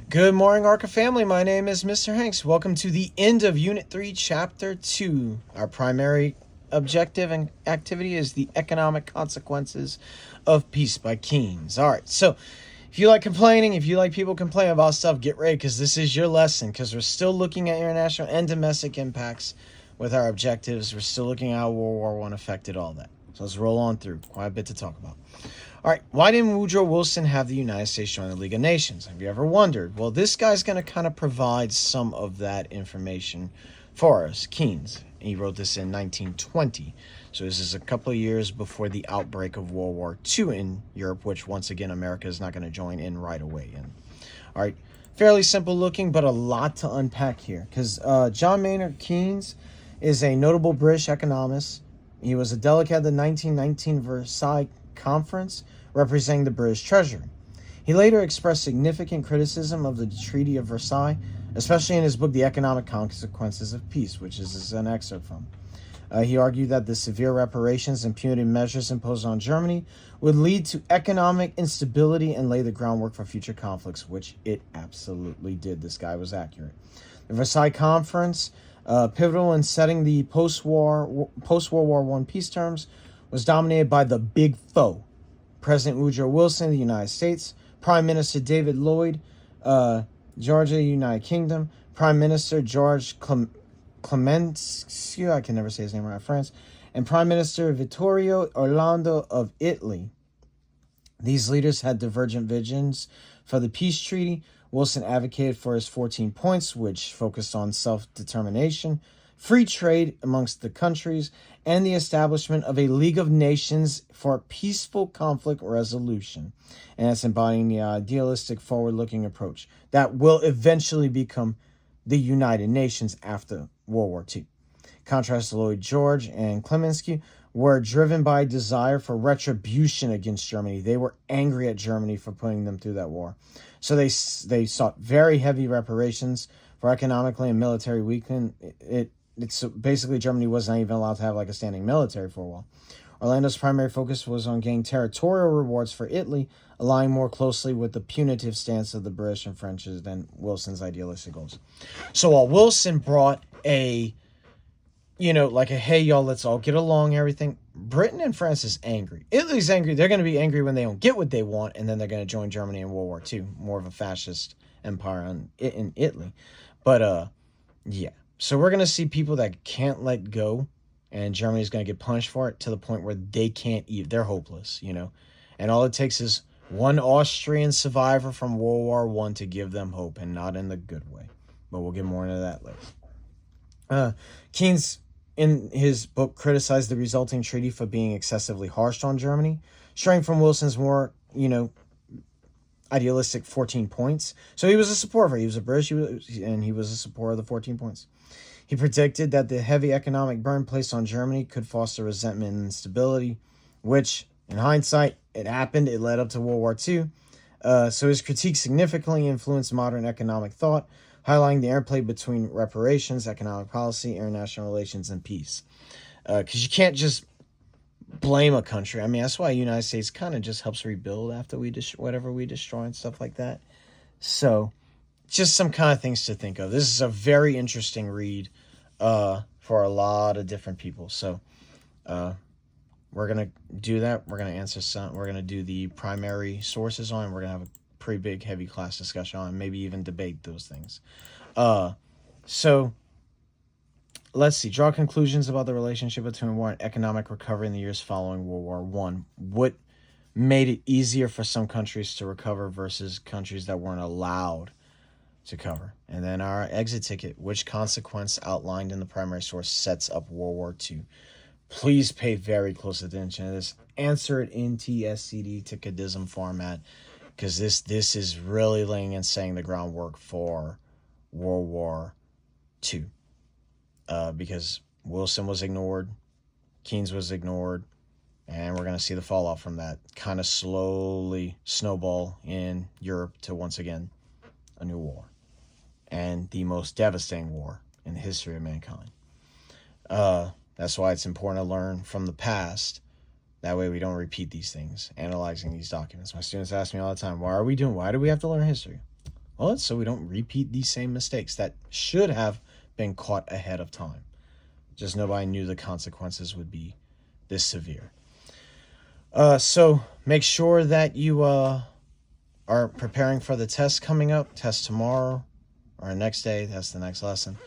Good morning, Arca family. My name is Mr. Hanks. Welcome to the end of Unit 3, Chapter 2. Our primary objective and activity is the economic consequences of peace by Keynes. All right, so if you like complaining, if you like people complaining about stuff, get ready because this is your lesson because we're still looking at international and domestic impacts with our objectives. We're still looking at how World War I affected all that. So let's roll on through. Quite a bit to talk about. All right, why didn't Woodrow Wilson have the United States join the League of Nations? Have you ever wondered? Well, this guy's going to kind of provide some of that information for us. Keynes, he wrote this in 1920. So this is a couple of years before the outbreak of World War II in Europe, which once again America is not going to join in right away. All right, fairly simple looking, but a lot to unpack here because John Maynard Keynes is a notable British economist. He was a delegate at the 1919 Versailles Conference representing the British Treasury. He later expressed significant criticism of the Treaty of Versailles, especially in his book The Economic Consequences of Peace, which is an excerpt from. He argued that the severe reparations and punitive measures imposed on Germany would lead to economic instability and lay the groundwork for future conflicts, which it absolutely did. This guy was accurate. The Versailles Conference, pivotal in setting the post-World War I peace terms, was dominated by the big foe, President Woodrow Wilson of the United States, Prime Minister David Lloyd, Georgia, United Kingdom, Prime Minister George Clemenceau, I can never say his name right, France, and Prime Minister Vittorio Orlando of Italy. These leaders had divergent visions for the peace treaty. Wilson advocated for his 14 points, which focused on self-determination, free trade amongst the countries, and the establishment of a League of Nations for peaceful conflict resolution. And it's embodying the idealistic, forward-looking approach that will eventually become the United Nations after World War II. Contrast to Lloyd George and Clemenceau were driven by a desire for retribution against Germany. They were angry at Germany for putting them through that war. So they sought very heavy reparations for economically and military weakening. It's basically Germany was not even allowed to have like a standing military for a while. Orlando's primary focus was on getting territorial rewards for Italy, aligning more closely with the punitive stance of the British and French than Wilson's idealistic goals. So while Wilson brought a, like a, hey, y'all, let's all get along, everything, Britain and France is angry. Italy's angry. They're going to be angry when they don't get what they want, and then they're going to join Germany in World War II, more of a fascist empire in Italy. But, yeah. So we're going to see people that can't let go, and Germany's going to get punished for it to the point where they can't eat. They're hopeless, And all it takes is one Austrian survivor from World War I to give them hope, and not in the good way. But we'll get more into that later. Keynes, in his book, criticized the resulting treaty for being excessively harsh on Germany, straying from Wilson's more, idealistic 14 points. So he was a supporter. He was a British, and he was a supporter of the 14 points. He predicted that the heavy economic burden placed on Germany could foster resentment and instability, which, in hindsight, it happened. It led up to World War II. So his critique significantly influenced modern economic thought, highlighting the interplay between reparations, economic policy, international relations, and peace. Because you can't just blame a country. I mean, that's why the United States kind of just helps rebuild after whatever we destroy and stuff like that. So just some kind of things to think of. This is a very interesting read for a lot of different people. So we're going to do that. We're going to answer some. We're going to do the primary sources on. We're going to have a pretty big, heavy class discussion on, maybe even debate those things. So let's see. Draw conclusions about the relationship between war and economic recovery in the years following World War I. What made it easier for some countries to recover versus countries that weren't allowed to cover? And then our exit ticket. Which consequence outlined in the primary source sets up World War II? Please pay very close attention to this. Answer it in TSCD to Cadism format, because this is really laying and saying the groundwork for World War II. Because Wilson was ignored, Keynes was ignored, and we're going to see the fallout from that kind of slowly snowball in Europe to, once again, a new war. And the most devastating war in the history of mankind. That's why it's important to learn from the past. That way we don't repeat these things, analyzing these documents. My students ask me all the time, why do we have to learn history? Well, it's so we don't repeat these same mistakes that should have been caught ahead of time. Just nobody knew the consequences would be this severe. So make sure that you are preparing for the test coming up. Test tomorrow or next day. That's the next lesson.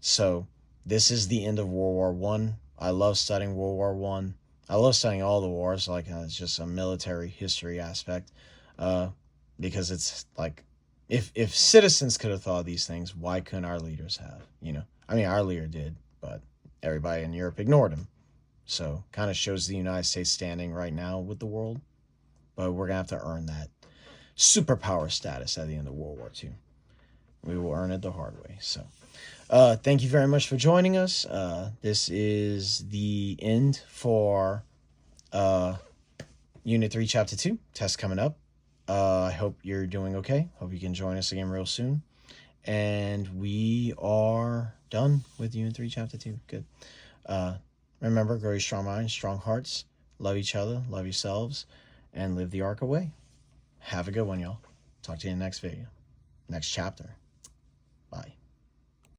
So this is the end of World War One. I love studying World War One. I love studying all the wars. Like it's just a military history aspect. Because it's like, if citizens could have thought of these things, why couldn't our leaders have? I mean, our leader did, but everybody in Europe ignored him. So kind of shows the United States standing right now with the world. But we're going to have to earn that superpower status at the end of World War II. We will earn it the hard way. So thank you very much for joining us. This is the end for Unit 3, Chapter 2. Test coming up. I hope you're doing okay. Hope you can join us again real soon. And we are done with Unit 3, Chapter 2. Good. Remember, grow your strong minds, strong hearts. Love each other, love yourselves, and live the ARC away. Have a good one, y'all. Talk to you in the next video. Next chapter.